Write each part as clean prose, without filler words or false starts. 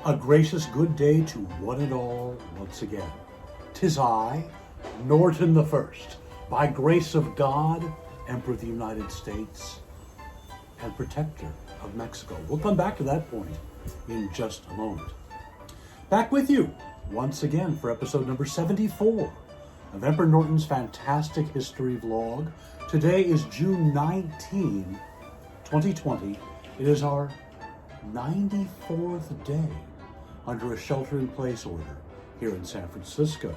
A gracious good day to one and all once again. 'Tis I, Norton the First, by grace of God, Emperor of the United States, and Protector of Mexico. We'll come back to that point in just a moment. Back with you once again for episode number 74 of Emperor Norton's Fantastic History Vlog. Today is June 19, 2020. It is our 94th day under a shelter-in-place order here in San Francisco.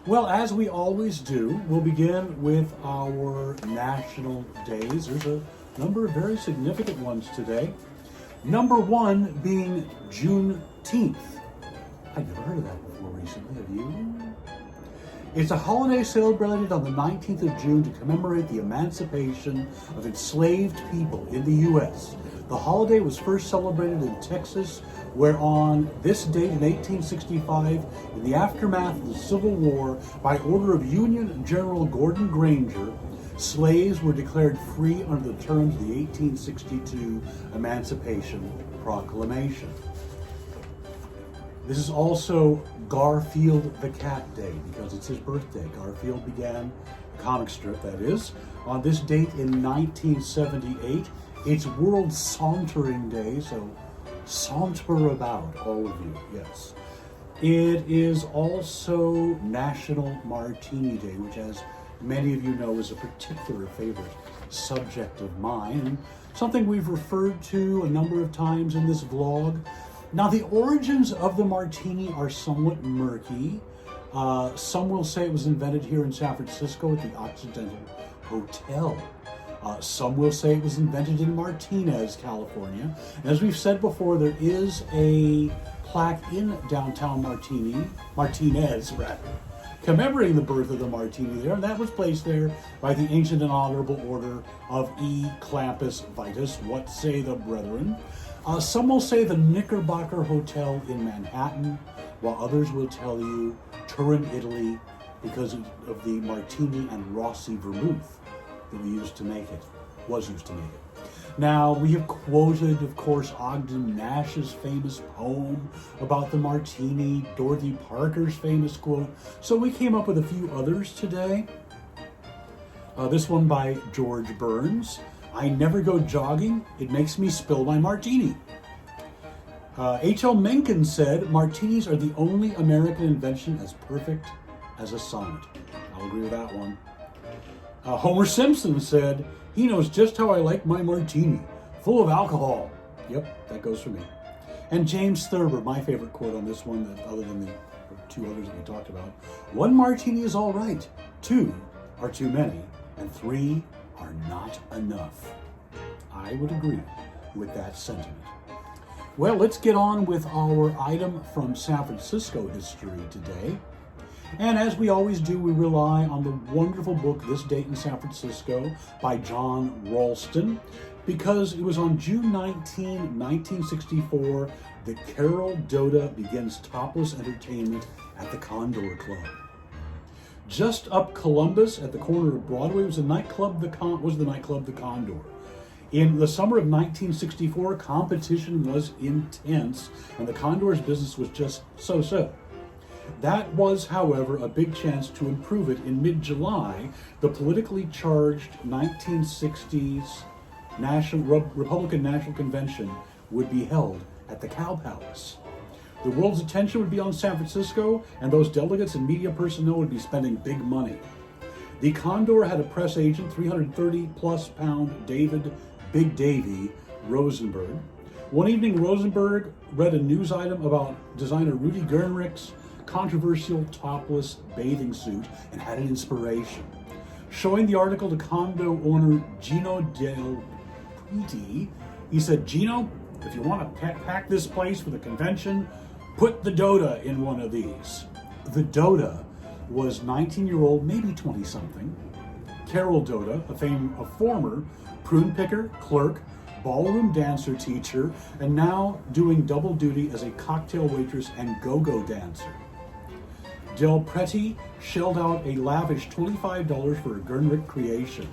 Well, as we always do, we'll begin with our national days. There's a number of very significant ones today. Number one being Juneteenth. I'd never heard of that before recently, have you? It's a holiday celebrated on the 19th of June to commemorate the emancipation of enslaved people in the U.S. The holiday was first celebrated in Texas, where on this date in 1865, in the aftermath of the Civil War, by order of Union General Gordon Granger, slaves were declared free under the terms of the 1862 Emancipation Proclamation. This is also Garfield the Cat Day, because it's his birthday. Garfield began, a comic strip that is, on this date in 1978. It's World Sauntering Day, so saunter about, all of you, yes. It is also National Martini Day, which, as many of you know, is a particular favorite subject of mine, and something we've referred to a number of times in this vlog. Now, the origins of the martini are somewhat murky. Some will say it was invented here in San Francisco at the Occidental Hotel. Some will say it was invented in Martinez, California. And as we've said before, there is a plaque in downtown Martinez, commemorating the birth of the martini there, and that was placed there by the ancient and honorable order of E. Clampus Vitus. What say the brethren? Some will say the Knickerbocker Hotel in Manhattan, while others will tell you Turin, Italy, because of the Martini and Rossi vermouth that was used to make it. Now, we have quoted, of course, Ogden Nash's famous poem about the martini, Dorothy Parker's famous quote, so we came up with a few others today. This one by George Burns. I never go jogging, it makes me spill my martini. H.L. Mencken said, martinis are the only American invention as perfect as a sonnet. I'll agree with that one. Homer Simpson said, he knows just how I like my martini, full of alcohol. Yep, that goes for me. And James Thurber, my favorite quote on this one, other than the two others that we talked about. One martini is all right, two are too many, and three are not enough. I would agree with that sentiment. Well, let's get on with our item from San Francisco history today. And as we always do, we rely on the wonderful book, This Date in San Francisco, by John Ralston, because it was on June 19, 1964, that Carol Doda begins topless entertainment at the Condor Club. Just up Columbus at the corner of Broadway was the nightclub, the Condor. In the summer of 1964, competition was intense, and the Condor's business was just so-so. That was, however, a big chance to improve it. In mid-July, the politically charged 1960s Republican National Convention would be held at the Cow Palace. The world's attention would be on San Francisco, and those delegates and media personnel would be spending big money. The Condor had a press agent, 330-plus pound Big Davy Rosenberg. One evening, Rosenberg read a news item about designer Rudy Gernrich's controversial topless bathing suit and had an inspiration. Showing the article to condo owner Gino Del Preti, he said, Gino, if you want to pack this place for the convention, put the Doda in one of these. The Doda was 19-year-old, maybe 20-something, Carol Doda, a former prune picker, clerk, ballroom dancer teacher, and now doing double duty as a cocktail waitress and go-go dancer. Del Preti shelled out a lavish $25 for a Gernrich creation.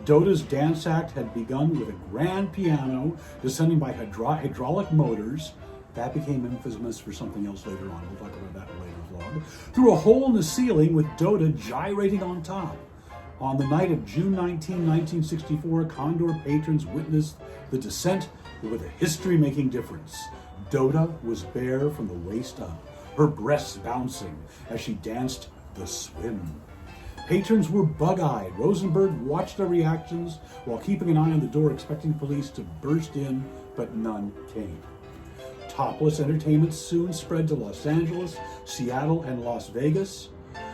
Doda's dance act had begun with a grand piano descending by hydraulic motors, That became infamous for something else later on. We'll talk about that in a later vlog. Through a hole in the ceiling with Doda gyrating on top. On the night of June 19, 1964, Condor patrons witnessed the descent with a history-making difference. Doda was bare from the waist up, her breasts bouncing as she danced the swim. Patrons were bug-eyed. Rosenberg watched their reactions while keeping an eye on the door, expecting police to burst in, but none came. Topless entertainment soon spread to Los Angeles, Seattle, and Las Vegas.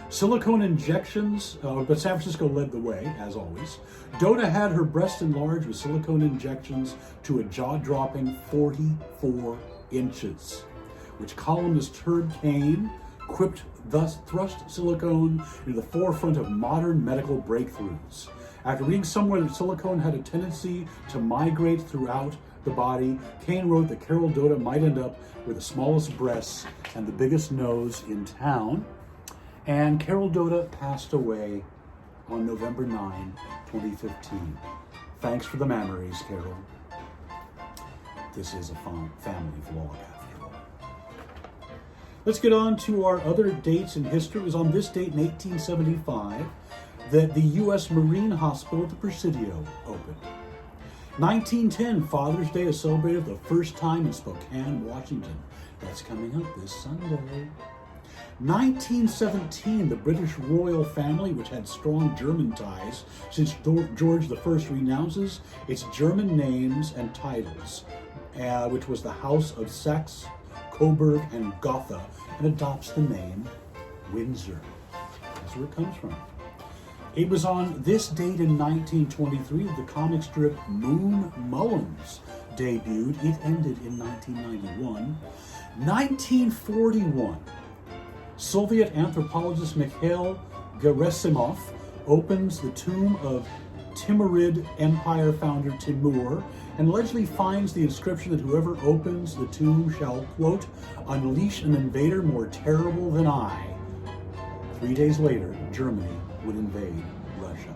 Silicone injections, but San Francisco led the way, as always. Doda had her breast enlarged with silicone injections to a jaw-dropping 44 inches, which columnist Herb Cain quipped thus thrust silicone into the forefront of modern medical breakthroughs. After reading somewhere that silicone had a tendency to migrate throughout the body, Cain wrote that Carol Doda might end up with the smallest breasts and the biggest nose in town. And Carol Doda passed away on November 9, 2015. Thanks for the memories, Carol. This is a fun family vlog after all. Let's get on to our other dates in history. It was on this date in 1875 that the U.S. Marine Hospital at the Presidio opened. 1910, Father's Day is celebrated for the first time in Spokane, Washington. That's coming up this Sunday. 1917, the British royal family, which had strong German ties since George I renounces its German names and titles, which was the House of Saxe, Coburg, and Gotha, and adopts the name Windsor. That's where it comes from. It was on this date in 1923 that the comic strip Moon Mullins debuted. It ended in 1991. 1941, Soviet anthropologist Mikhail Gerasimov opens the tomb of Timurid Empire founder Timur and allegedly finds the inscription that whoever opens the tomb shall, quote, unleash an invader more terrible than I. 3 days later, Germany would invade Russia.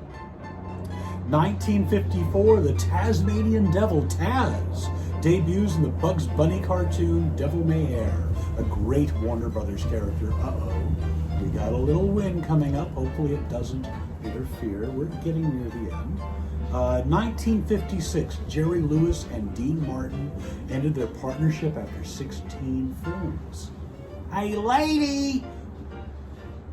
1954, the Tasmanian Devil, Taz, debuts in the Bugs Bunny cartoon Devil May Air, a great Warner Brothers character. Uh-oh, we got a little win coming up. Hopefully it doesn't interfere. We're getting near the end. 1956, Jerry Lewis and Dean Martin ended their partnership after 16 films. Hey, lady!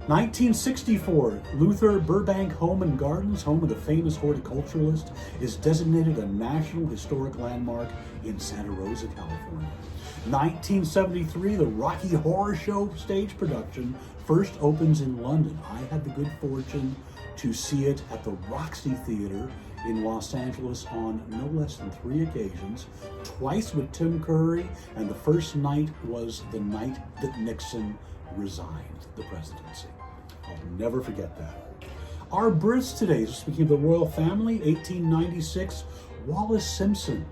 1964, Luther Burbank Home and Gardens, home of the famous horticulturalist, is designated a National Historic Landmark in Santa Rosa, California. 1973, the Rocky Horror Show stage production first opens in London. I had the good fortune to see it at the Roxy Theater in Los Angeles on no less than 3 occasions, twice with Tim Curry, and the first night was the night that Nixon resigned the presidency. I'll never forget that. Our births today, speaking of the royal family, 1896, Wallis Simpson,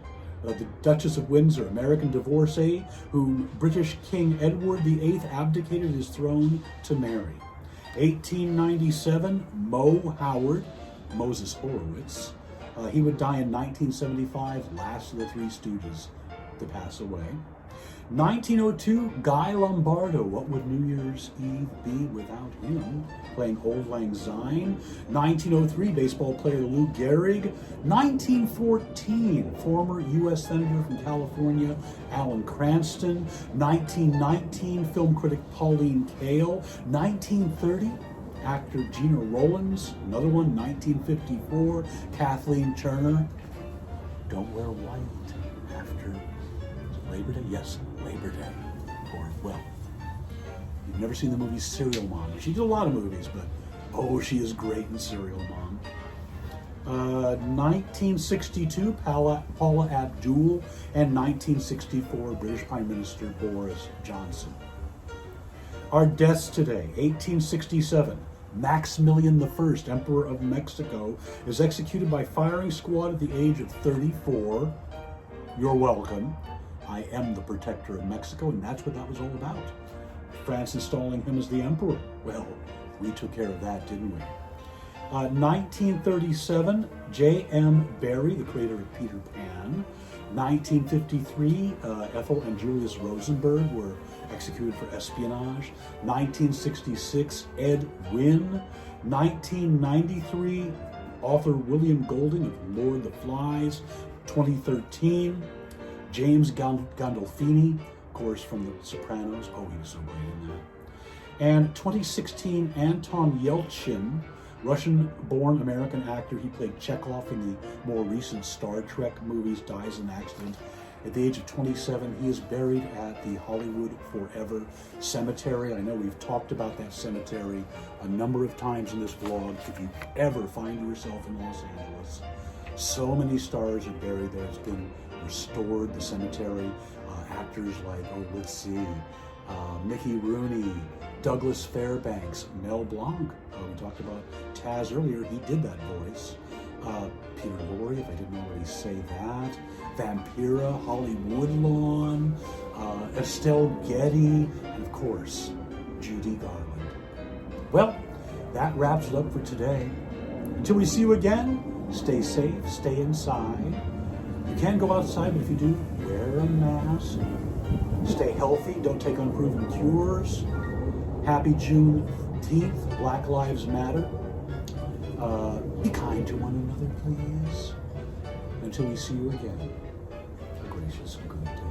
the Duchess of Windsor, American divorcee, whom British King Edward VIII abdicated his throne to marry. 1897, Mo Howard, Moses Horowitz. He would die in 1975, last of the Three Stooges to pass away. 1902, Guy Lombardo. What would New Year's Eve be without him? Playing Old Lang Syne. 1903, baseball player Lou Gehrig. 1914, former U.S. Senator from California, Alan Cranston. 1919, film critic Pauline Kael. 1930, actor Gina Rowlands. Another one, 1954, Kathleen Turner. Don't wear white after Labor Day? Yes, Labor Day. Or, well, you've never seen the movie Serial Mom. She did a lot of movies, but, oh, she is great in Serial Mom. 1962, Paula Abdul, and 1964, British Prime Minister Boris Johnson. Our deaths today, 1867, Maximilian I, Emperor of Mexico, is executed by firing squad at the age of 34. You're welcome. I am the protector of Mexico, and that's what that was all about. France installing him as the emperor. Well, we took care of that, didn't we? 1937, J.M. Barrie, the creator of Peter Pan, 1953, Ethel and Julius Rosenberg were executed for espionage. 1966, Ed Wynn. 1993, author William Golding of Lord of the Flies. 2013, James Gandolfini, of course, from The Sopranos. Oh, he was so great in that. And 2016, Anton Yelchin, Russian-born American actor. He played Chekhov in the more recent Star Trek movies, dies in an accident. At the age of 27, he is buried at the Hollywood Forever Cemetery. I know we've talked about that cemetery a number of times in this vlog. If you ever find yourself in Los Angeles, so many stars are buried there. It's been restored, the cemetery. Actors like, let's see, Mickey Rooney, Douglas Fairbanks, Mel Blanc. We talked about Taz earlier. He did that voice. Peter Lorre, if I didn't already say that. Vampira, Holly Woodlawn, Estelle Getty, and of course, Judy Garland. Well, that wraps it up for today. Until we see you again, stay safe, stay inside. You can go outside, but if you do, wear a mask. Stay healthy, don't take unproven cures. Happy Juneteenth, Black Lives Matter. Be kind to one another, please. Until we see you again, a gracious and good day.